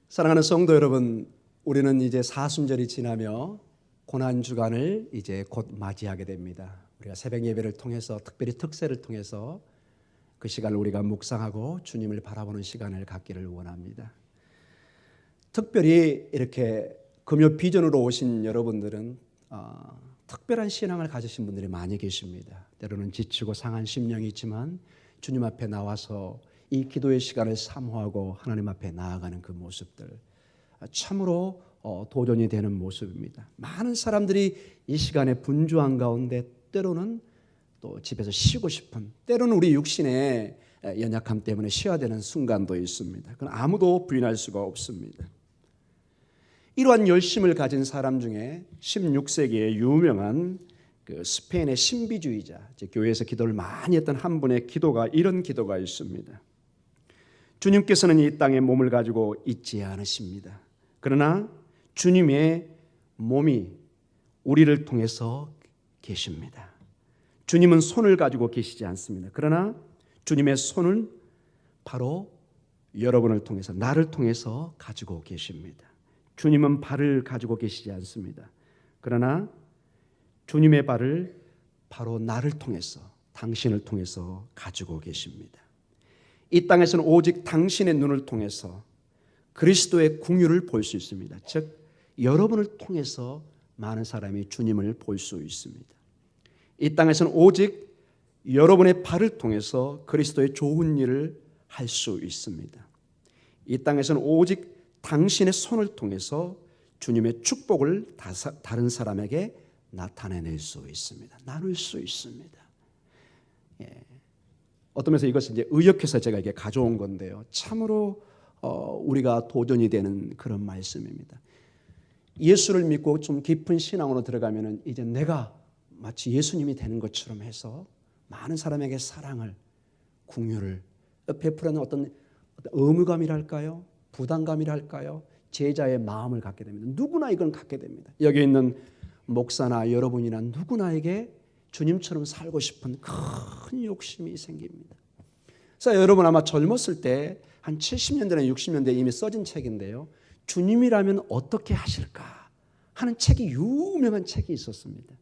사랑하는 성도 여러분, 우리는 이제 사순절이 지나며 고난주간을 이제 곧 맞이하게 됩니다. 우리가 새벽 예배를 통해서, 특별히 특세를 통해서 그 시간을 우리가 묵상하고 주님을 바라보는 시간을 갖기를 원합니다. 특별히 이렇게 금요 비전으로 오신 여러분들은 특별한 신앙을 가지신 분들이 많이 계십니다. 때로는 지치고 상한 심령이 있지만 주님 앞에 나와서 이 기도의 시간을 사모하고 하나님 앞에 나아가는 그 모습들, 참으로 도전이 되는 모습입니다. 많은 사람들이 이 시간에 분주한 가운데 때로는 또 집에서 쉬고 싶은, 때로는 우리 육신의 연약함 때문에 쉬어야 되는 순간도 있습니다. 그건 아무도 부인할 수가 없습니다. 이러한 열심을 가진 사람 중에 16세기의 유명한 그 스페인의 신비주의자, 교회에서 기도를 많이 했던 한 분의 기도가, 이런 기도가 있습니다. 주님께서는 이 땅에 몸을 가지고 있지 않으십니다. 그러나 주님의 몸이 우리를 통해서 계십니다. 주님은 손을 가지고 계시지 않습니다. 그러나 주님의 손은 바로 여러분을 통해서, 나를 통해서 가지고 계십니다. 주님은 발을 가지고 계시지 않습니다. 그러나 주님의 발을 바로 나를 통해서, 당신을 통해서 가지고 계십니다. 이 땅에서는 오직 당신의 눈을 통해서 그리스도의 궁유를 볼 수 있습니다. 즉 여러분을 통해서 많은 사람이 주님을 볼 수 있습니다. 이 땅에서는 오직 여러분의 발을 통해서 그리스도의 좋은 일을 할 수 있습니다. 이 땅에서는 오직 당신의 손을 통해서 주님의 축복을 다른 사람에게 나타내낼 수 있습니다. 나눌 수 있습니다. 어떤 면에서 이것을 이제 의역해서 제가 이게 가져온 건데요. 참으로 우리가 도전이 되는 그런 말씀입니다. 예수를 믿고 좀 깊은 신앙으로 들어가면은 이제 내가 마치 예수님이 되는 것처럼 해서 많은 사람에게 사랑을, 궁유를 베푸려는 어떤 의무감이랄까요? 부담감이랄까요? 제자의 마음을 갖게 됩니다. 누구나 이건 갖게 됩니다. 여기 있는 목사나 여러분이나 누구나에게 주님처럼 살고 싶은 큰 욕심이 생깁니다. 그래서 여러분 아마 젊었을 때 한 70년대나 60년대에 이미 써진 책인데요. 주님이라면 어떻게 하실까 하는 책이, 유명한 책이 있었습니다.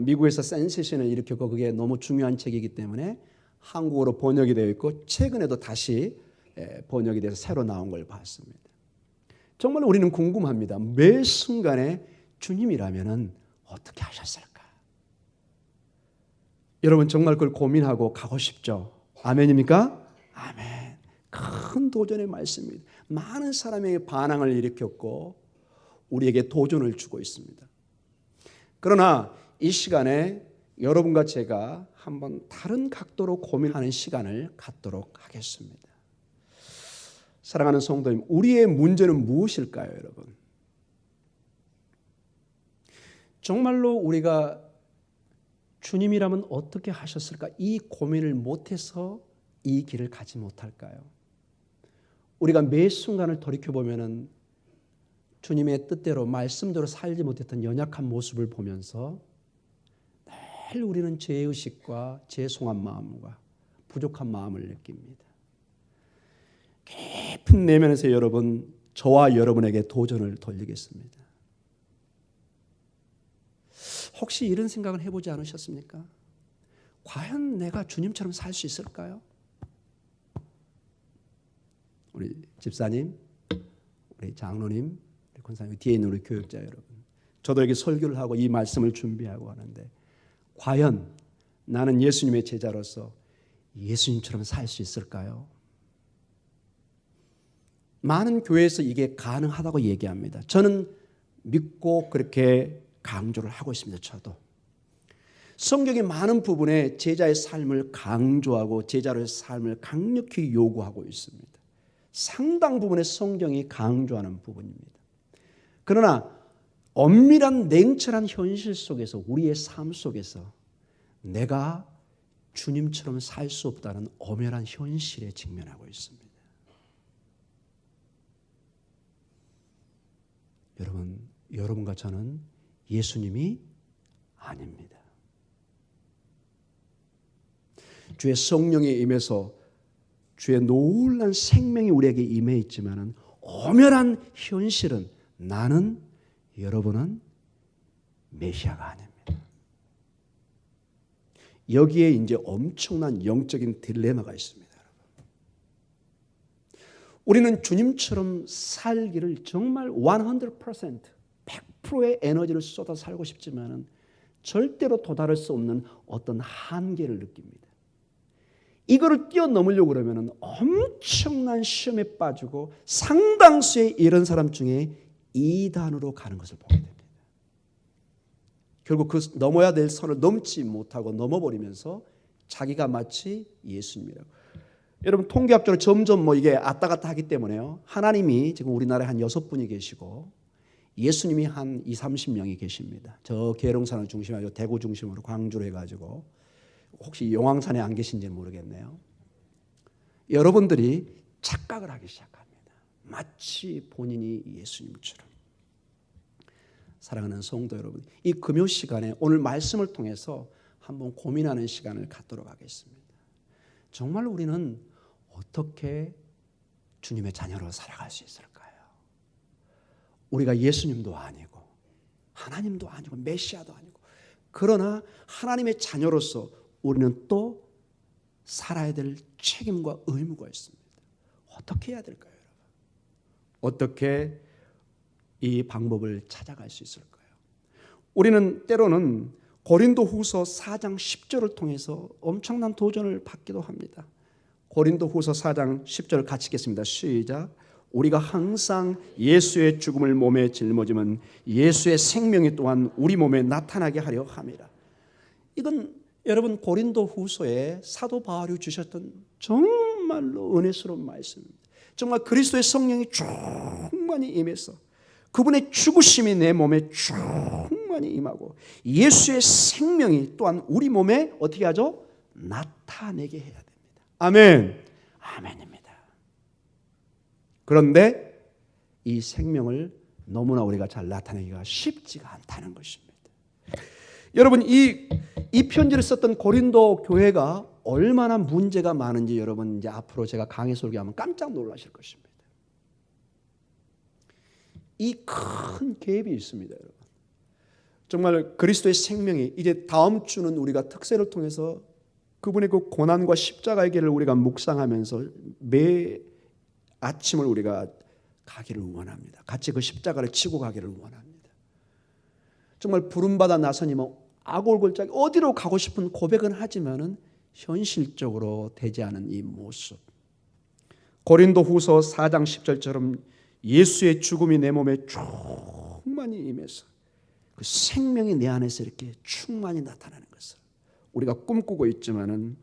미국에서 센세이션을 일으켰고 그게 너무 중요한 책이기 때문에 한국어로 번역이 되어 있고 최근에도 다시 번역이 돼서 새로 나온 걸 봤습니다. 정말 우리는 궁금합니다. 매 순간에 주님이라면 어떻게 하셨을까? 여러분 정말 그걸 고민하고 가고 싶죠? 아멘입니까? 아멘. 큰 도전의 말씀입니다. 많은 사람에게 반항을 일으켰고 우리에게 도전을 주고 있습니다. 그러나 이 시간에 여러분과 제가 한번 다른 각도로 고민하는 시간을 갖도록 하겠습니다. 사랑하는 성도님, 우리의 문제는 무엇일까요, 여러분? 정말로 우리가 주님이라면 어떻게 하셨을까? 이 고민을 못해서 이 길을 가지 못할까요? 우리가 매 순간을 돌이켜보면 주님의 뜻대로, 말씀대로 살지 못했던 연약한 모습을 보면서 늘 우리는 죄의식과 죄송한 마음과 부족한 마음을 느낍니다. 깊은 내면에서 여러분, 저와 여러분에게 도전을 돌리겠습니다. 혹시 이런 생각을 해보지 않으셨습니까? 과연 내가 주님처럼 살 수 있을까요? 우리 집사님, 우리 장로님, 우리 권사님, 뒤에 있는 우리 교육자 여러분, 저도 여기 설교를 하고 이 말씀을 준비하고 하는데 과연 나는 예수님의 제자로서 예수님처럼 살 수 있을까요? 많은 교회에서 이게 가능하다고 얘기합니다. 저는 믿고 그렇게 강조를 하고 있습니다. 저도 성경의 많은 부분에 제자의 삶을 강조하고 제자로의 삶을 강력히 요구하고 있습니다. 상당 부분의 성경이 강조하는 부분입니다. 그러나 엄밀한 냉철한 현실 속에서, 우리의 삶 속에서 내가 주님처럼 살 수 없다는 엄연한 현실에 직면하고 있습니다. 여러분과 저는 예수님이 아닙니다. 주의 성령에 임해서 주의 놀란 생명이 우리에게 임해 있지만은 엄연한 현실은 나는, 여러분은 메시아가 아닙니다. 여기에 이제 엄청난 영적인 딜레마가 있습니다. 우리는 주님처럼 살기를 정말 100%, 100%의 에너지를 쏟아 살고 싶지만은 절대로 도달할 수 없는 어떤 한계를 느낍니다. 이거를 뛰어넘으려고 그러면 엄청난 시험에 빠지고 상당수의 이런 사람 중에 이단으로 가는 것을 보게 됩니다. 결국 그 넘어야 될 선을 넘지 못하고 넘어버리면서 자기가 마치 예수님이라고. 여러분 통계학적으로 점점 이게 왔다 갔다 하기 때문에요. 하나님이 지금 우리나라에 한 6분이 계시고 예수님이 한 20-30명이 계십니다. 저 계룡산을 중심으로 대구 중심으로 광주로 해가지고 혹시 용왕산에 안 계신지는 모르겠네요. 여러분들이 착각을 하기 시작합니다. 마치 본인이 예수님처럼. 사랑하는 성도 여러분, 이 금요 시간에 오늘 말씀을 통해서 한번 고민하는 시간을 갖도록 하겠습니다. 정말 우리는 어떻게 주님의 자녀로 살아갈 수 있을까요? 우리가 예수님도 아니고 하나님도 아니고 메시아도 아니고, 그러나 하나님의 자녀로서 우리는 또 살아야 될 책임과 의무가 있습니다. 어떻게 해야 될까요, 여러분? 어떻게 이 방법을 찾아갈 수 있을까요? 우리는 때로는 고린도후서 4장 10절을 통해서 엄청난 도전을 받기도 합니다. 고린도후서 4장 10절 같이 읽겠습니다. 시작. 우리가 항상 예수의 죽음을 몸에 짊어지면 예수의 생명이 또한 우리 몸에 나타나게 하려 함이라. 이건 여러분 고린도후서에 사도 바울이 주셨던 정말로 은혜스러운 말씀입니다. 정말 그리스도의 성령이 충만히 임해서 그분의 죽으심이 내 몸에 충만히 임하고 예수의 생명이 또한 우리 몸에 어떻게 하죠? 나타내게 해야 됩니다. 아멘. 아멘입니다. 그런데 이 생명을 너무나 우리가 잘 나타내기가 쉽지가 않다는 것입니다. 여러분 이 편지를 썼던 고린도 교회가 얼마나 문제가 많은지 여러분 이제 앞으로 제가 강의 설교하면 깜짝 놀라실 것입니다. 이 큰 갭이 있습니다, 여러분. 정말 그리스도의 생명이 이제 다음 주는 우리가 특세를 통해서 그분의 그 고난과 십자가의 길을 우리가 묵상하면서 매 아침을 우리가 가기를 원합니다. 같이 그 십자가를 치고 가기를 원합니다. 정말 부름받아 나서니 아골골짜기 어디로 가고 싶은 고백은 하지만은 현실적으로 되지 않은 이 모습. 고린도후서 4장 10절처럼 예수의 죽음이 내 몸에 충만히 임해서 그 생명이 내 안에서 이렇게 충만히 나타나는 것을 우리가 꿈꾸고 있지만은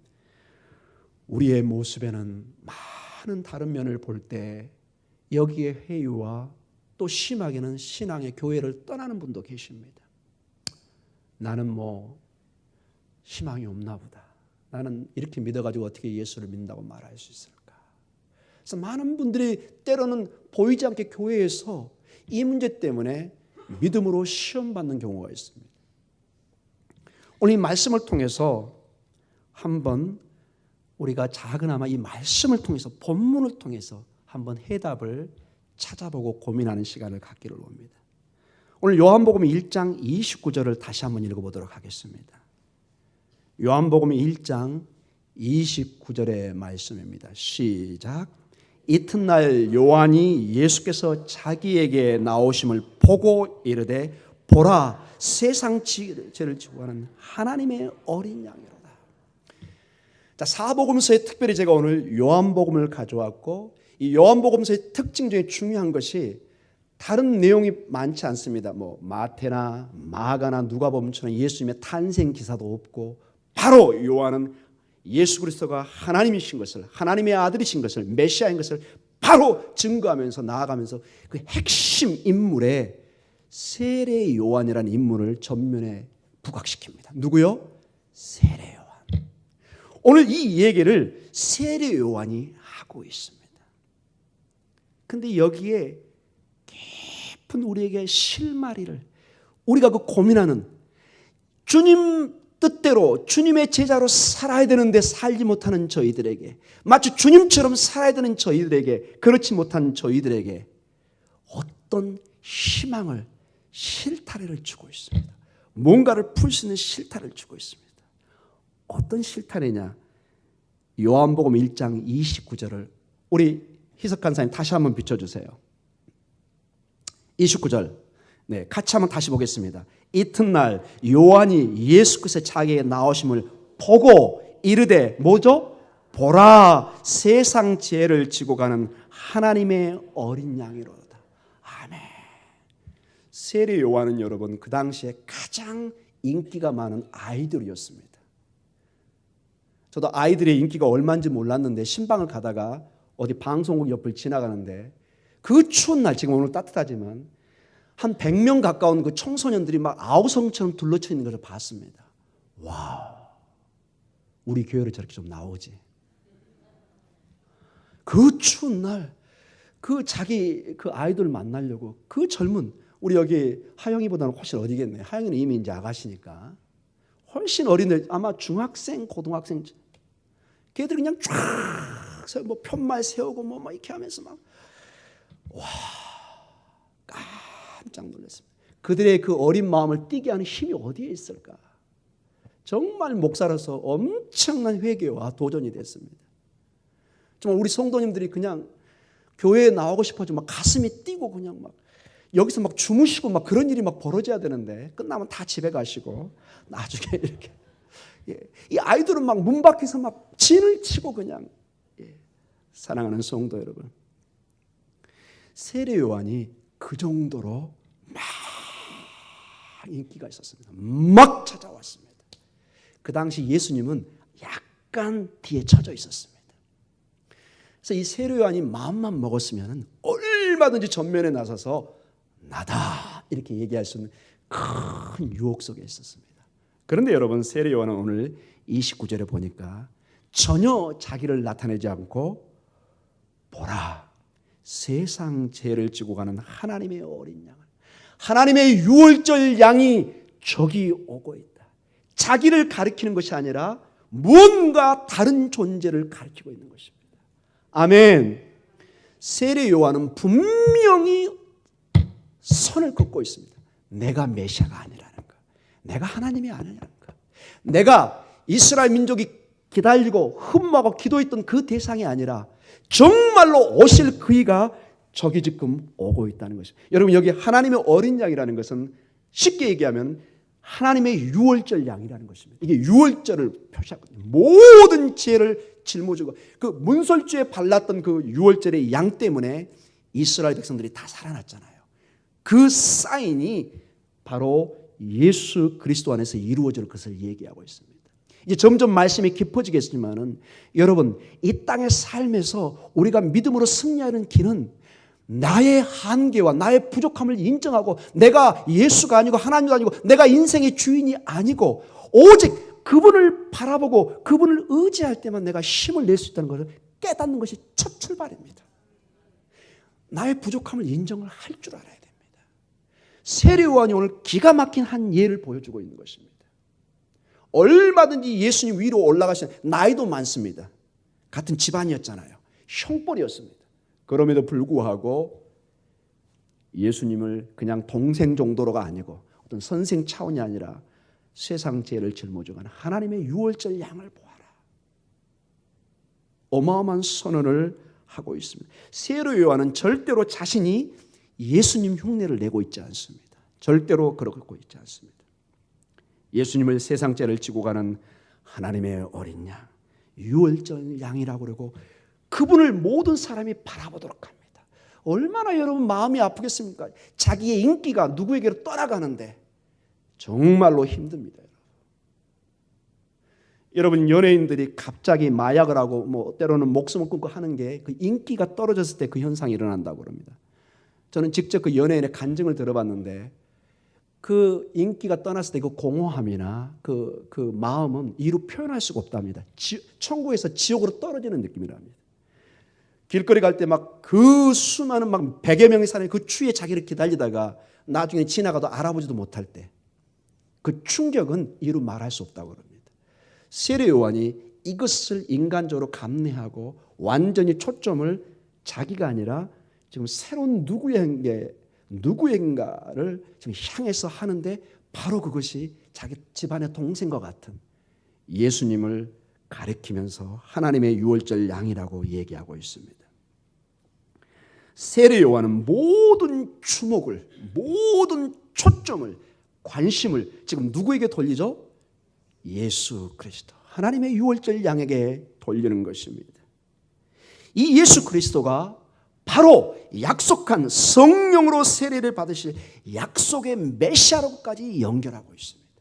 우리의 모습에는 많은 다른 면을 볼 때 여기에 회유와 또 심하게는 신앙의 교회를 떠나는 분도 계십니다. 나는 희망이 없나 보다. 나는 이렇게 믿어가지고 어떻게 예수를 믿는다고 말할 수 있을까? 그래서 많은 분들이 때로는 보이지 않게 교회에서 이 문제 때문에 믿음으로 시험받는 경우가 있습니다. 오늘 이 말씀을 통해서 한번 우리가 작은아마 이 말씀을 통해서 본문을 통해서 한번 해답을 찾아보고 고민하는 시간을 갖기를 원합니다. 오늘 요한복음 1장 29절을 다시 한번 읽어보도록 하겠습니다. 요한복음 1장 29절의 말씀입니다. 시작. 이튿날 요한이 예수께서 자기에게 나오심을 보고 이르되 보라 세상 죄를 지고 가는 하나님의 어린 양이로다. 자, 사복음서에 특별히 제가 오늘 요한복음을 가져왔고 이 요한복음서의 특징 중에 중요한 것이 다른 내용이 많지 않습니다. 마태나 마가나 누가복음처럼 예수님의 탄생 기사도 없고 바로 요한은 예수 그리스도가 하나님이신 것을, 하나님의 아들이신 것을, 메시아인 것을 바로 증거하면서 나아가면서 그 핵심 인물의 세례 요한이라는 인물을 전면에 부각시킵니다. 누구요? 세례 요한. 오늘 이 얘기를 세례 요한이 하고 있습니다. 근데 여기에 깊은 우리에게 실마리를 우리가 그 고민하는 주님 뜻대로 주님의 제자로 살아야 되는데 살지 못하는 저희들에게, 마치 주님처럼 살아야 되는 저희들에게, 그렇지 못한 저희들에게 어떤 희망을, 실타래를 주고 있습니다. 뭔가를 풀 수 있는 실타래를 주고 있습니다. 어떤 실타래냐? 요한복음 1장 29절을 우리 희석 간사님 다시 한번 비춰주세요. 29절 같이 한번 다시 보겠습니다. 이튿날 요한이 예수 그리스도의 자기에게 나오심을 보고 이르되 뭐죠? 보라, 세상 죄를 지고 가는 하나님의 어린 양이로다. 아멘. 세례 요한은 여러분 그 당시에 가장 인기가 많은 아이돌이었습니다. 저도 아이들의 인기가 얼마인지 몰랐는데 신방을 가다가 어디 방송국 옆을 지나가는데 그 추운 날, 지금 오늘 따뜻하지만 한 100명 가까운 그 청소년들이 막 아우성처럼 둘러쳐 있는 것을 봤습니다. 와우, 우리 교회로 저렇게 좀 나오지. 그 추운 날, 그 아이돌 만나려고 그 젊은, 우리 여기 하영이보다는 훨씬 어리겠네. 하영이는 이미 이제 아가씨니까 훨씬 어린데 아마 중학생, 고등학생. 걔들이 그냥 쫙 서서 뭐 편말 세우고 뭐 이렇게 하면서 막 깜짝 놀랐습니다. 그들의 그 어린 마음을 뛰게 하는 힘이 어디에 있을까? 정말 목사로서 엄청난 회개와 도전이 됐습니다. 정말 우리 성도님들이 그냥 교회에 나오고 싶어지고 막 가슴이 뛰고 그냥 막 여기서 막 주무시고 막 그런 일이 막 벌어져야 되는데 끝나면 다 집에 가시고 나중에 이렇게 이 아이들은 막 문 밖에서 막 진을 치고 그냥 사랑하는 성도 여러분, 세례 요한이 그 정도로 막 인기가 있었습니다. 막 찾아왔습니다. 그 당시 예수님은 약간 뒤에 처져 있었습니다. 그래서 이 세례 요한이 마음만 먹었으면 얼마든지 전면에 나서서 나다 이렇게 얘기할 수 있는 큰 유혹 속에 있었습니다. 그런데 여러분, 세례 요한은 오늘 29절에 보니까 전혀 자기를 나타내지 않고 보라, 세상 죄를 지고 가는 하나님의 어린 양을, 하나님의 유월절 양이 저기 오고 있다. 자기를 가리키는 것이 아니라 무언가 다른 존재를 가리키고 있는 것입니다. 아멘. 세례 요한은 분명히 선을 긋고 있습니다. 내가 메시아가 아니라는 것, 내가 하나님이 아니라는 것, 내가 이스라엘 민족이 기다리고 흠모하고 기도했던 그 대상이 아니라 정말로 오실 그이가 저기 지금 오고 있다는 것입니다. 여러분, 여기 하나님의 어린 양이라는 것은 쉽게 얘기하면 하나님의 유월절 양이라는 것입니다. 이게 유월절을 표시하거든요. 모든 죄를 짊어지고 그 문설주에 발랐던 그 유월절의 양 때문에 이스라엘 백성들이 다 살아났잖아요. 그 사인이 바로 예수 그리스도 안에서 이루어질 것을 얘기하고 있습니다. 이제 점점 말씀이 깊어지겠지만은 여러분, 이 땅의 삶에서 우리가 믿음으로 승리하는 길은 나의 한계와 나의 부족함을 인정하고 내가 예수가 아니고 하나님도 아니고 내가 인생의 주인이 아니고 오직 그분을 바라보고 그분을 의지할 때만 내가 힘을 낼 수 있다는 것을 깨닫는 것이 첫 출발입니다. 나의 부족함을 인정을 할 줄 알아야 됩니다. 세례 요한이 오늘 기가 막힌 한 예를 보여주고 있는 것입니다. 얼마든지 예수님 위로 올라가신, 나이도 많습니다. 같은 집안이었잖아요. 형벌이었습니다. 그럼에도 불구하고 예수님을 그냥 동생 정도로가 아니고 어떤 선생 차원이 아니라 세상 죄를 짊어지고 가는 하나님의 유월절 양을 보아라. 어마어마한 선언을 하고 있습니다. 세례 요한은 절대로 자신이 예수님 흉내를 내고 있지 않습니다. 절대로 그러고 있지 않습니다. 예수님을 세상 죄를 지고 가는 하나님의 어린 양, 유월절 양이라고 그러고 그분을 모든 사람이 바라보도록 합니다. 얼마나 여러분 마음이 아프겠습니까? 자기의 인기가 누구에게로 떠나가는데 정말로 힘듭니다. 여러분, 연예인들이 갑자기 마약을 하고 뭐 때로는 목숨을 끊고 하는 게 그 인기가 떨어졌을 때 그 현상이 일어난다고 합니다. 저는 직접 그 연예인의 간증을 들어봤는데 그 인기가 떠났을 때 그 공허함이나 그 마음은 이루 표현할 수가 없답니다. 천국에서 지옥으로 떨어지는 느낌이랍니다. 길거리 갈 때 막 그 수많은 막 100여 명의 사람이 그 추위에 자기를 기다리다가 나중에 지나가도 알아보지도 못할 때 그 충격은 이루 말할 수 없다고 합니다. 세례 요한이 이것을 인간적으로 감내하고 완전히 초점을 자기가 아니라 지금 새로운 누구인가를 지금 향해서 하는데 바로 그것이 자기 집안의 동생과 같은 예수님을 가리키면서 하나님의 유월절 양이라고 얘기하고 있습니다. 세례 요한은 모든 주목을, 모든 초점을, 관심을 지금 누구에게 돌리죠? 예수 그리스도, 하나님의 유월절 양에게 돌리는 것입니다. 이 예수 그리스도가 바로 약속한 성령으로 세례를 받으실 약속의 메시아로까지 연결하고 있습니다.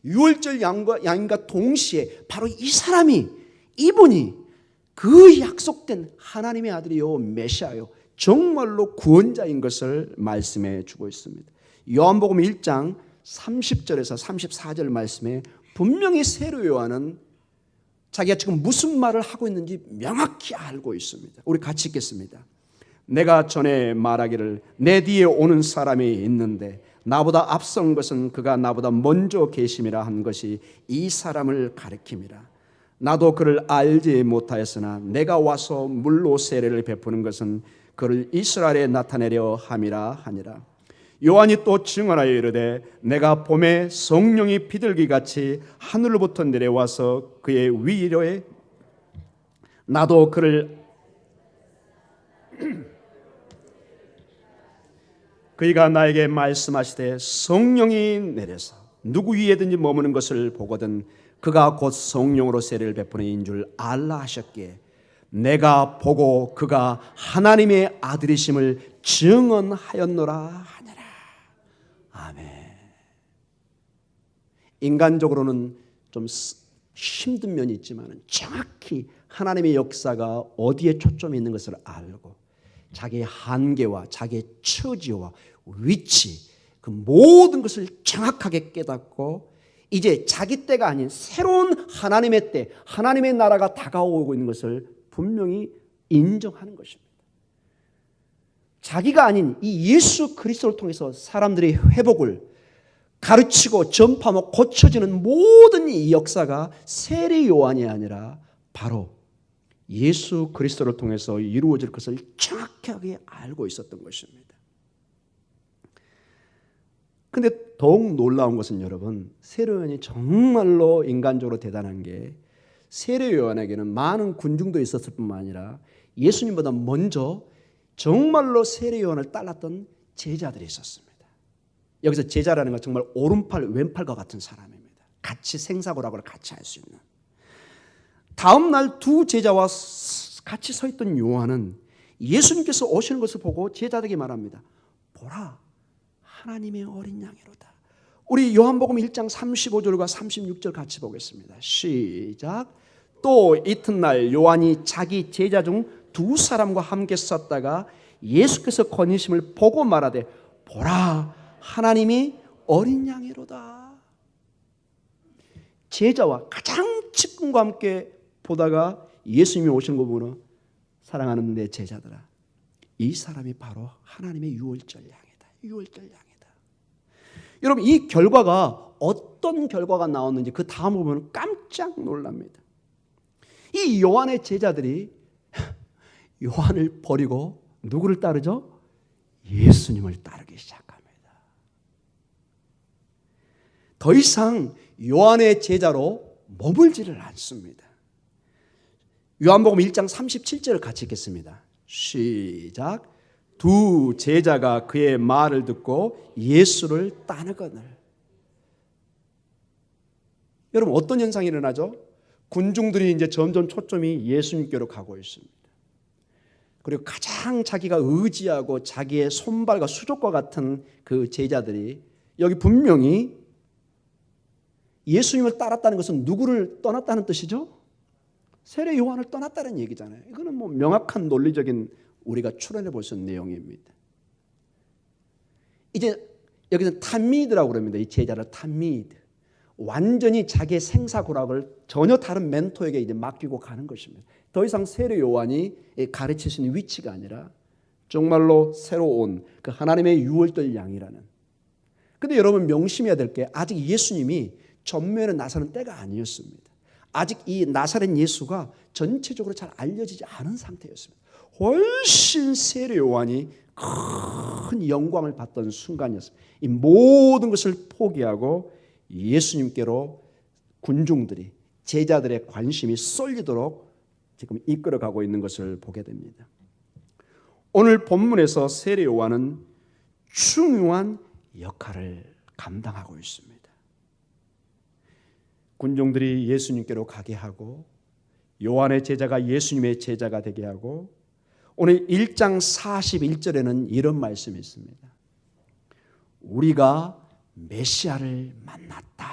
유월절 양과 동시에 바로 이 사람이, 이분이 그 약속된 하나님의 아들이요 메시아요 정말로 구원자인 것을 말씀해 주고 있습니다. 요한복음 1장 30절에서 34절 말씀에 분명히 세례 요한은 자기가 지금 무슨 말을 하고 있는지 명확히 알고 있습니다. 우리 같이 읽겠습니다. 내가 전에 말하기를 내 뒤에 오는 사람이 있는데 나보다 앞선 것은 그가 나보다 먼저 계심이라 한 것이 이 사람을 가리킴이라. 나도 그를 알지 못하였으나 내가 와서 물로 세례를 베푸는 것은 그를 이스라엘에 나타내려 함이라 하니라. 요한이 또 증언하여 이르되 내가 봄에 성령이 비둘기같이 하늘로부터 내려와서 그의 위로에 나도 그를 그이가 나에게 말씀하시되 성령이 내려서 누구 위에든지 머무는 것을 보거든 그가 곧 성령으로 세례를 베푸는 이인 줄 알라 하셨기에 내가 보고 그가 하나님의 아들이심을 증언하였노라 하니라. 아멘. 인간적으로는 좀 힘든 면이 있지만 정확히 하나님의 역사가 어디에 초점이 있는 것을 알고 자기의 한계와 자기의 처지와 위치 그 모든 것을 정확하게 깨닫고 이제 자기 때가 아닌 새로운 하나님의 때, 하나님의 나라가 다가오고 있는 것을 분명히 인정하는 것입니다. 자기가 아닌 이 예수 그리스도를 통해서 사람들의 회복을 가르치고 전파하고 고쳐지는 모든 이 역사가 세례 요한이 아니라 바로 예수 그리스도를 통해서 이루어질 것을 정확하게 알고 있었던 것입니다. 그런데 더욱 놀라운 것은 여러분, 세례 요한이 정말로 인간적으로 대단한 게 세례 요한에게는 많은 군중도 있었을 뿐만 아니라 예수님보다 먼저 정말로 세례 요한을 따랐던 제자들이 있었습니다. 여기서 제자라는 건 정말 오른팔 왼팔과 같은 사람입니다. 같이 생사고락을 같이 할 수 있는. 다음 날 두 제자와 같이 서 있던 요한은 예수님께서 오시는 것을 보고 제자들에게 말합니다. 보라, 하나님의 어린 양이로다. 우리 요한복음 1장 35절과 36절 같이 보겠습니다. 시작. 또 이튿날 요한이 자기 제자 중 두 사람과 함께 섰다가 예수께서 거니심을 보고 말하되 보라, 하나님이 어린 양이로다. 제자와 가장 측근과 함께 보다가 예수님이 오신 거 보면 사랑하는 내 제자들아, 이 사람이 바로 하나님의 유월절 양이다. 유월절 양이다. 여러분, 이 결과가 어떤 결과가 나왔는지 그 다음 보면 깜짝 놀랍니다. 이 요한의 제자들이 요한을 버리고 누구를 따르죠? 예수님을 따르기 시작합니다. 더 이상 요한의 제자로 머물지를 않습니다. 요한복음 1장 37절을 같이 읽겠습니다. 시작. 두 제자가 그의 말을 듣고 예수를 따르거늘. 여러분, 어떤 현상이 일어나죠? 군중들이 이제 점점 초점이 예수님께로 가고 있습니다. 그리고 가장 자기가 의지하고 자기의 손발과 수족과 같은 그 제자들이 여기 분명히 예수님을 따랐다는 것은 누구를 떠났다는 뜻이죠? 세례 요한을 떠났다는 얘기잖아요. 이거는 뭐 명확한 논리적인 우리가 추론해 볼 수 있는 내용입니다. 이제 여기서 탐미드라고 그럽니다. 이 제자를 탐미드. 완전히 자기의 생사고락을 전혀 다른 멘토에게 이제 맡기고 가는 것입니다. 더 이상 세례 요한이 가르칠 수 있는 위치가 아니라 정말로 새로운 그 하나님의 유월절 양이라는. 근데 여러분 명심해야 될 게 아직 예수님이 전면에 나서는 때가 아니었습니다. 아직 이 나사렛 예수가 전체적으로 잘 알려지지 않은 상태였습니다. 훨씬 세례 요한이 큰 영광을 받던 순간이었습니다. 이 모든 것을 포기하고 예수님께로 군중들이, 제자들의 관심이 쏠리도록 지금 이끌어가고 있는 것을 보게 됩니다. 오늘 본문에서 세례 요한은 중요한 역할을 감당하고 있습니다. 군중들이 예수님께로 가게 하고 요한의 제자가 예수님의 제자가 되게 하고, 오늘 1장 41절에는 이런 말씀이 있습니다. 우리가 메시아를 만났다.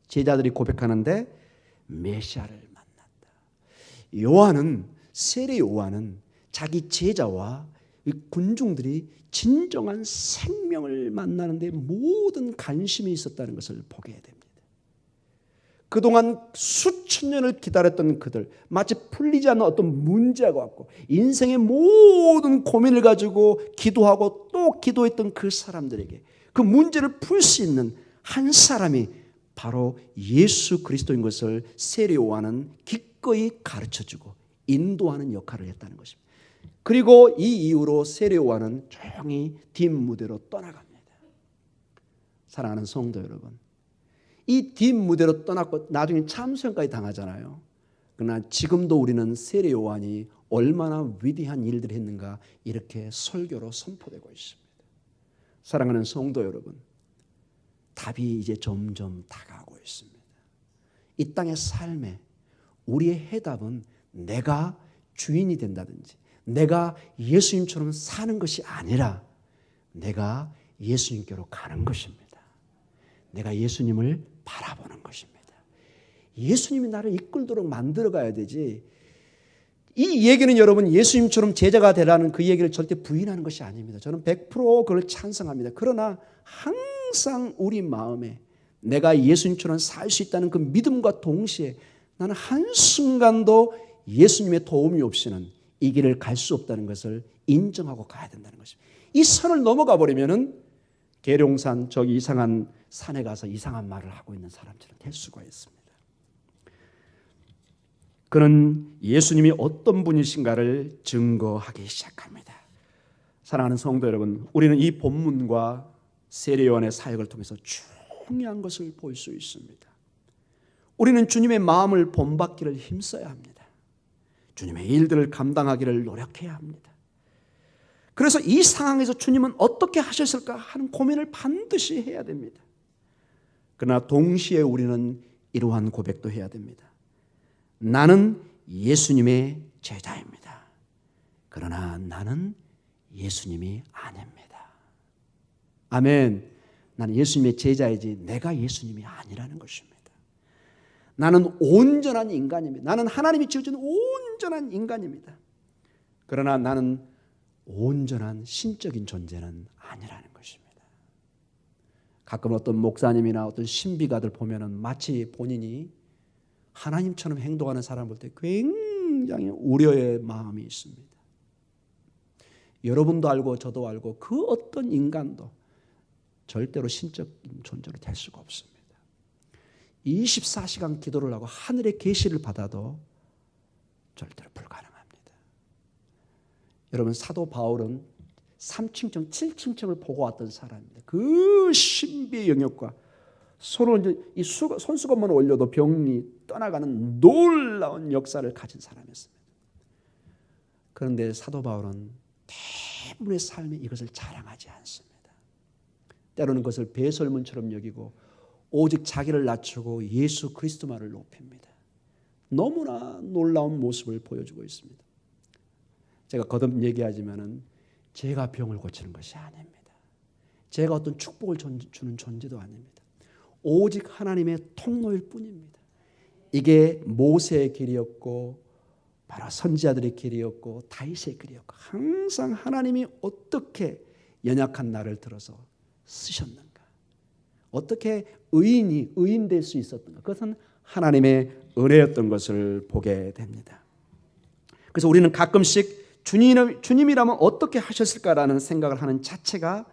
제자들이 고백하는데 메시아를 만났다. 요한은, 세례 요한은 자기 제자와 군중들이 진정한 생명을 만나는데 모든 관심이 있었다는 것을 보게 됩니다. 그동안 수천 년을 기다렸던 그들, 마치 풀리지 않는 어떤 문제가 왔고 인생의 모든 고민을 가지고 기도하고 또 기도했던 그 사람들에게 그 문제를 풀 수 있는 한 사람이 바로 예수 그리스도인 것을 세례 요한은 기꺼이 가르쳐주고 인도하는 역할을 했다는 것입니다. 그리고 이 이후로 세례 요한은 조용히 뒷무대로 떠나갑니다. 사랑하는 성도 여러분, 이 뒷무대로 떠났고 나중에 참수형까지 당하잖아요. 그러나 지금도 우리는 세례 요한이 얼마나 위대한 일들을 했는가 이렇게 설교로 선포되고 있습니다. 사랑하는 성도 여러분, 답이 이제 점점 다가오고 있습니다. 이 땅의 삶에 우리의 해답은 내가 주인이 된다든지 내가 예수님처럼 사는 것이 아니라 내가 예수님께로 가는 것입니다. 내가 예수님을 바라보는 것입니다. 예수님이 나를 이끌도록 만들어가야 되지, 이 얘기는 여러분 예수님처럼 제자가 되라는 그 얘기를 절대 부인하는 것이 아닙니다. 저는 100% 그걸 찬성합니다. 그러나 항상 우리 마음에 내가 예수님처럼 살 수 있다는 그 믿음과 동시에 나는 한순간도 예수님의 도움이 없이는 이 길을 갈 수 없다는 것을 인정하고 가야 된다는 것입니다. 이 선을 넘어가 버리면은 계룡산 저기 이상한 산에 가서 이상한 말을 하고 있는 사람처럼 될 수가 있습니다. 그는 예수님이 어떤 분이신가를 증거하기 시작합니다. 사랑하는 성도 여러분, 우리는 이 본문과 세례 요한의 사역을 통해서 중요한 것을 볼 수 있습니다. 우리는 주님의 마음을 본받기를 힘써야 합니다. 주님의 일들을 감당하기를 노력해야 합니다. 그래서 이 상황에서 주님은 어떻게 하셨을까 하는 고민을 반드시 해야 됩니다. 그러나 동시에 우리는 이러한 고백도 해야 됩니다. 나는 예수님의 제자입니다. 그러나 나는 예수님이 아닙니다. 아멘. 나는 예수님의 제자이지 내가 예수님이 아니라는 것입니다. 나는 온전한 인간입니다. 나는 하나님이 지어준 온전한 인간입니다. 그러나 나는 온전한 신적인 존재는 아니라는 것입니다. 가끔 어떤 목사님이나 어떤 신비가들 보면은 마치 본인이 하나님처럼 행동하는 사람을 볼 때 굉장히 우려의 마음이 있습니다. 여러분도 알고 저도 알고 그 어떤 인간도 절대로 신적인 존재로 될 수가 없습니다. 24시간 기도를 하고 하늘의 계시를 받아도 절대로 불가능합니다. 여러분, 사도 바울은 3층청, 7층청을 보고 왔던 사람입니다. 그 신비의 영역과 손을 이 손수건만 올려도 병이 떠나가는 놀라운 역사를 가진 사람이었습니다. 그런데 사도 바울은 대부분의 삶에 이것을 자랑하지 않습니다. 때로는 그것을 배설문처럼 여기고 오직 자기를 낮추고 예수 그리스도만을 높입니다. 너무나 놀라운 모습을 보여주고 있습니다. 제가 거듭 얘기하지만은 제가 병을 고치는 것이 아닙니다. 제가 어떤 축복을 주는 존재도 아닙니다. 오직 하나님의 통로일 뿐입니다. 이게 모세의 길이었고 바로 선지자들의 길이었고 다윗의 길이었고 항상 하나님이 어떻게 연약한 나를 들어서 쓰셨는가, 어떻게 의인 될 수 있었던가, 그것은 하나님의 은혜였던 것을 보게 됩니다. 그래서 우리는 가끔씩 주님이라면 어떻게 하셨을까라는 생각을 하는 자체가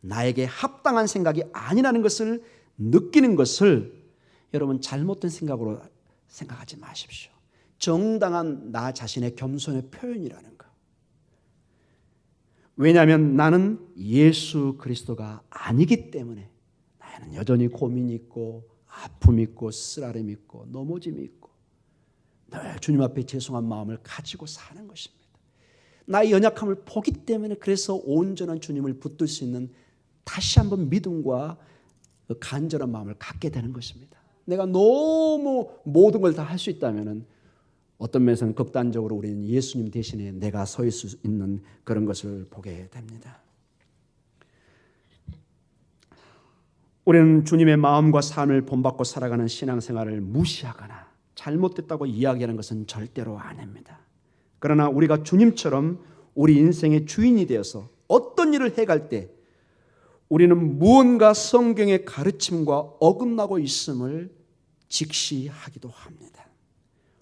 나에게 합당한 생각이 아니라는 것을 느끼는 것을 여러분 잘못된 생각으로 생각하지 마십시오. 정당한 나 자신의 겸손의 표현이라는 거예요. 왜냐하면 나는 예수 그리스도가 아니기 때문에 나는 여전히 고민이 있고 아픔이 있고 쓰라림이 있고 넘어짐이 있고 늘 주님 앞에 죄송한 마음을 가지고 사는 것입니다. 나의 연약함을 보기 때문에 그래서 온전한 주님을 붙들 수 있는 다시 한번 믿음과 간절한 마음을 갖게 되는 것입니다. 내가 너무 모든 걸 다 할 수 있다면 어떤 면에서는 극단적으로 우리는 예수님 대신에 내가 서 있을 수 있는 그런 것을 보게 됩니다. 우리는 주님의 마음과 삶을 본받고 살아가는 신앙생활을 무시하거나 잘못됐다고 이야기하는 것은 절대로 아닙니다. 그러나 우리가 주님처럼 우리 인생의 주인이 되어서 어떤 일을 해갈 때 우리는 무언가 성경의 가르침과 어긋나고 있음을 직시하기도 합니다.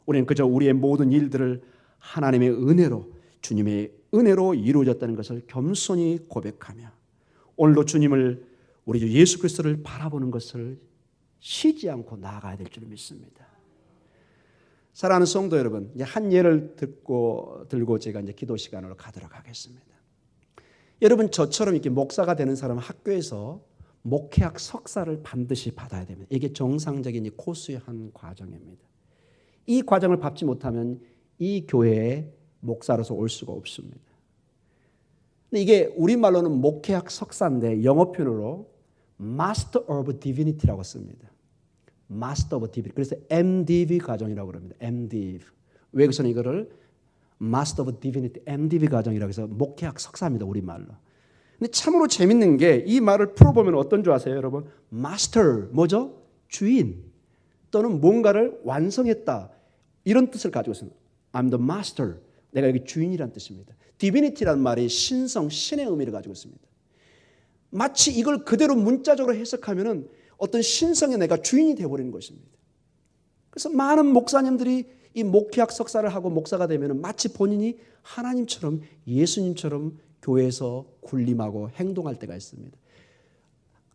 우리는 그저 우리의 모든 일들을 하나님의 은혜로, 주님의 은혜로 이루어졌다는 것을 겸손히 고백하며 오늘도 주님을, 우리 주 예수 그리스도를 바라보는 것을 쉬지 않고 나아가야 될 줄 믿습니다. 사랑하는 성도 여러분, 이제 한 예를 들고 제가 이제 기도 시간으로 가도록 하겠습니다. 여러분, 저처럼 이렇게 목사가 되는 사람은 학교에서 목회학 석사를 반드시 받아야 됩니다. 이게 정상적인 코스의 한 과정입니다. 이 과정을 밟지 못하면 이 교회에 목사로서 올 수가 없습니다. 근데 이게 우리말로는 목회학 석사인데 영어 표현으로 Master of Divinity라고 씁니다. Master of Divinity. 그래서 MDiv 과정이라고 그럽니다. MDiv. 외국에서는 이거를 Master of Divinity, MDiv 과정이라고 해서 목회학 석사입니다. 우리말로. 근데 참으로 재밌는 게 이 말을 풀어보면 어떤 줄 아세요, 여러분? Master, 뭐죠? 주인 또는 뭔가를 완성했다. 이런 뜻을 가지고 있습니다. I'm the master. 내가 여기 주인이라는 뜻입니다. Divinity라는 말이 신성, 신의 의미를 가지고 있습니다. 마치 이걸 그대로 문자적으로 해석하면은 어떤 신성의 내가 주인이 되어버리는 것입니다. 그래서 많은 목사님들이 이 목회학 석사를 하고 목사가 되면 마치 본인이 하나님처럼 예수님처럼 교회에서 군림하고 행동할 때가 있습니다.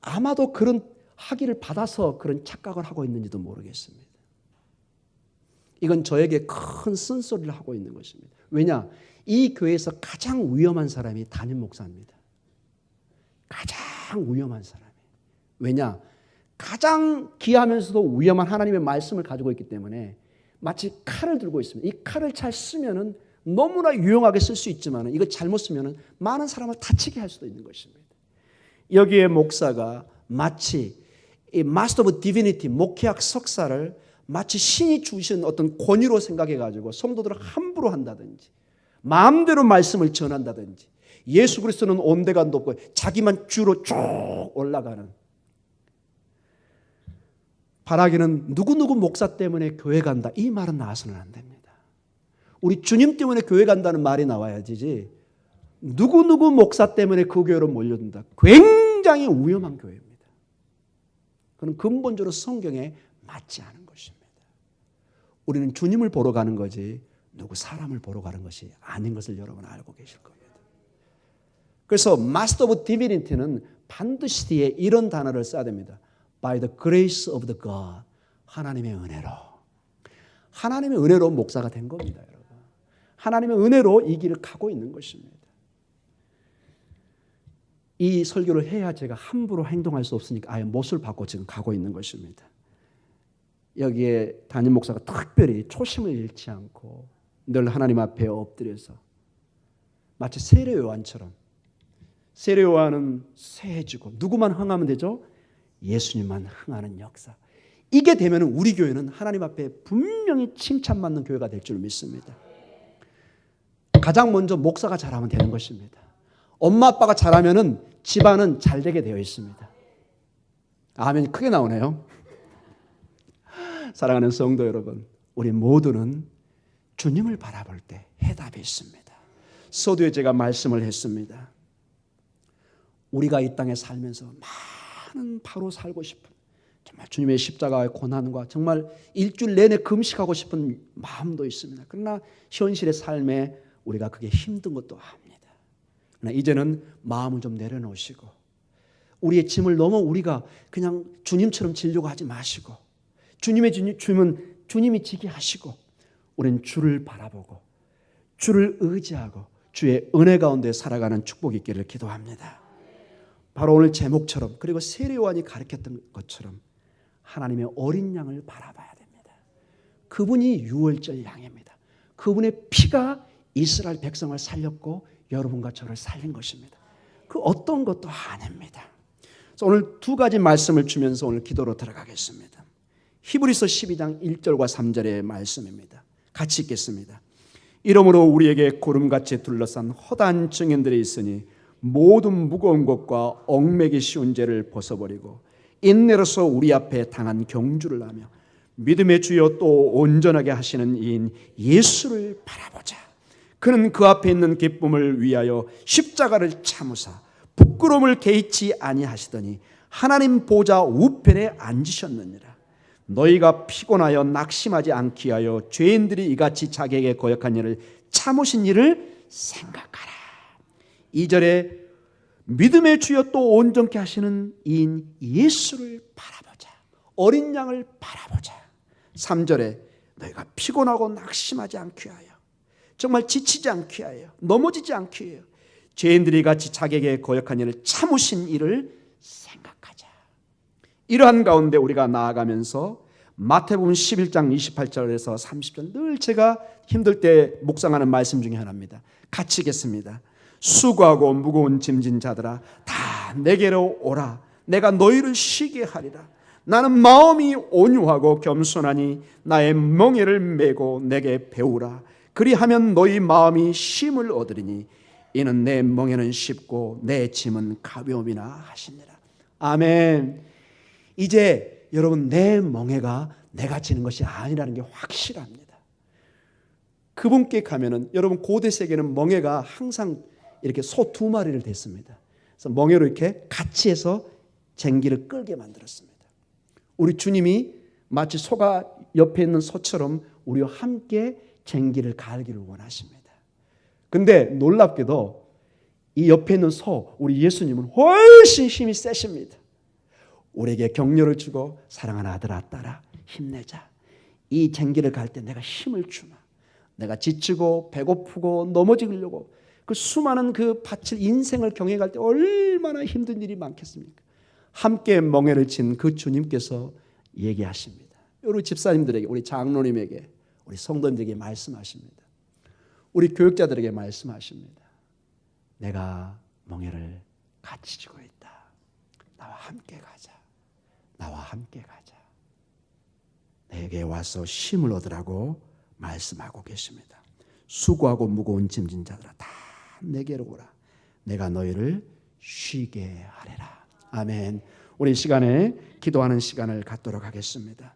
아마도 그런 학위를 받아서 그런 착각을 하고 있는지도 모르겠습니다. 이건 저에게 큰 쓴소리를 하고 있는 것입니다. 왜냐? 이 교회에서 가장 위험한 사람이 담임 목사입니다. 가장 위험한 사람이. 왜냐? 가장 귀하면서도 위험한 하나님의 말씀을 가지고 있기 때문에 마치 칼을 들고 있습니다. 이 칼을 잘 쓰면은 너무나 유용하게 쓸 수 있지만 이거 잘못 쓰면은 많은 사람을 다치게 할 수도 있는 것입니다. 여기에 목사가 마치 이 Master of Divinity, 목회학 석사를 마치 신이 주신 어떤 권위로 생각해 가지고 성도들을 함부로 한다든지 마음대로 말씀을 전한다든지 예수 그리스도는 온데가 높고 자기만 주로 쭉 올라가는, 바라기는 누구누구 목사 때문에 교회 간다 이 말은 나와서는 안 됩니다. 우리 주님 때문에 교회 간다는 말이 나와야지 누구누구 목사 때문에 그 교회로 몰려든다. 굉장히 위험한 교회입니다. 그건 근본적으로 성경에 맞지 않은 것입니다. 우리는 주님을 보러 가는 거지 누구 사람을 보러 가는 것이 아닌 것을 여러분 알고 계실 겁니다. 그래서 Master of Divinity는 반드시 뒤에 이런 단어를 써야 됩니다. By the grace of the God. 하나님의 은혜로. 하나님의 은혜로 목사가 된 겁니다, 여러분. 하나님의 은혜로 이 길을 가고 있는 것입니다. 이 설교를 해야 제가 함부로 행동할 수 없으니까 아예 못을 받고 지금 가고 있는 것입니다. 여기에 담임 목사가 특별히 초심을 잃지 않고 늘 하나님 앞에 엎드려서 마치 세례 요한처럼, 세례 요한은 세해지고 누구만 흥하면 되죠? 예수님만 흥하는 역사. 이게 되면 우리 교회는 하나님 앞에 분명히 칭찬받는 교회가 될 줄 믿습니다. 가장 먼저 목사가 잘하면 되는 것입니다. 엄마 아빠가 잘하면 집안은 잘 되게 되어 있습니다. 아멘이 크게 나오네요. 사랑하는 성도 여러분, 우리 모두는 주님을 바라볼 때 해답이 있습니다. 서두에 제가 말씀을 했습니다. 우리가 이 땅에 살면서 많은 바로 살고 싶은, 정말 주님의 십자가의 고난과 정말 일주일 내내 금식하고 싶은 마음도 있습니다. 그러나 현실의 삶에 우리가 그게 힘든 것도 압니다. 그러나 이제는 마음을 좀 내려놓으시고 우리의 짐을 너무 우리가 그냥 주님처럼 지려고 하지 마시고 주님의 짐은 주님이 지게 하시고 우리는 주를 바라보고 주를 의지하고 주의 은혜 가운데 살아가는 축복이 있기를 기도합니다. 바로 오늘 제목처럼, 그리고 세례 요한이 가르쳤던 것처럼 하나님의 어린 양을 바라봐야 됩니다. 그분이 유월절 양입니다. 그분의 피가 이스라엘 백성을 살렸고 여러분과 저를 살린 것입니다. 그 어떤 것도 아닙니다. 그래서 오늘 두 가지 말씀을 주면서 오늘 기도로 들어가겠습니다. 히브리서 12장 1절과 3절의 말씀입니다. 같이 읽겠습니다. 이러므로 우리에게 구름같이 둘러싼 허다한 증인들이 있으니 모든 무거운 것과 얽매기 쉬운 죄를 벗어버리고 인내로서 우리 앞에 당한 경주를 하며 믿음의 주여 또 온전하게 하시는 이인 예수를 바라보자. 그는 그 앞에 있는 기쁨을 위하여 십자가를 참으사 부끄러움을 개의치 아니하시더니 하나님 보좌 우편에 앉으셨느니라. 너희가 피곤하여 낙심하지 않기 위하여 죄인들이 이같이 자기에게 거역한 일을 참으신 일을 생각하라. 2절에 믿음의 주여 또 온전케 하시는 이인 예수를 바라보자. 어린 양을 바라보자. 3절에 너희가 피곤하고 낙심하지 않기 위하여, 정말 지치지 않기 위하여, 넘어지지 않기 위하여 죄인들이 같이 자기에게 거역한 일을 참으신 일을 생각하자. 이러한 가운데 우리가 나아가면서 마태복음 11장 28절에서 30절, 늘 제가 힘들 때 묵상하는 말씀 중에 하나입니다. 같이 읽겠습니다. 수고하고 무거운 짐진 자들아 다 내게로 오라. 내가 너희를 쉬게 하리라. 나는 마음이 온유하고 겸손하니 나의 멍에를 메고 내게 배우라. 그리하면 너희 마음이 쉼을 얻으리니 이는 내 멍에는 쉽고 내 짐은 가벼움이나 하시니라. 아멘. 이제 여러분, 내 멍에가 내가 지는 것이 아니라는 게 확실합니다. 그분께 가면은, 여러분 고대 세계는 멍에가 항상 이렇게 소 2마리를 댔습니다. 그래서 멍에로 이렇게 같이 해서 쟁기를 끌게 만들었습니다. 우리 주님이 마치 소가 옆에 있는 소처럼 우리와 함께 쟁기를 갈기를 원하십니다. 근데 놀랍게도 이 옆에 있는 소, 우리 예수님은 훨씬 힘이 세십니다. 우리에게 격려를 주고 사랑하는 아들아 딸아 힘내자. 이 쟁기를 갈 때 내가 힘을 주마. 내가 지치고 배고프고 넘어지려고 그 수많은 그 밭을 인생을 경영할 때 얼마나 힘든 일이 많겠습니까? 함께 멍에를 친 그 주님께서 얘기하십니다. 우리 집사님들에게, 우리 장로님에게, 우리 성도님들에게 말씀하십니다. 우리 교육자들에게 말씀하십니다. 내가 멍에를 같이 쥐고 있다. 나와 함께 가자. 나와 함께 가자. 내게 와서 쉼을 얻으라고 말씀하고 계십니다. 수고하고 무거운 짐진 자들아 다 내게로 오라. 내가 너희를 쉬게 하리라. 아멘. 우리 시간에 기도하는 시간을 갖도록 하겠습니다.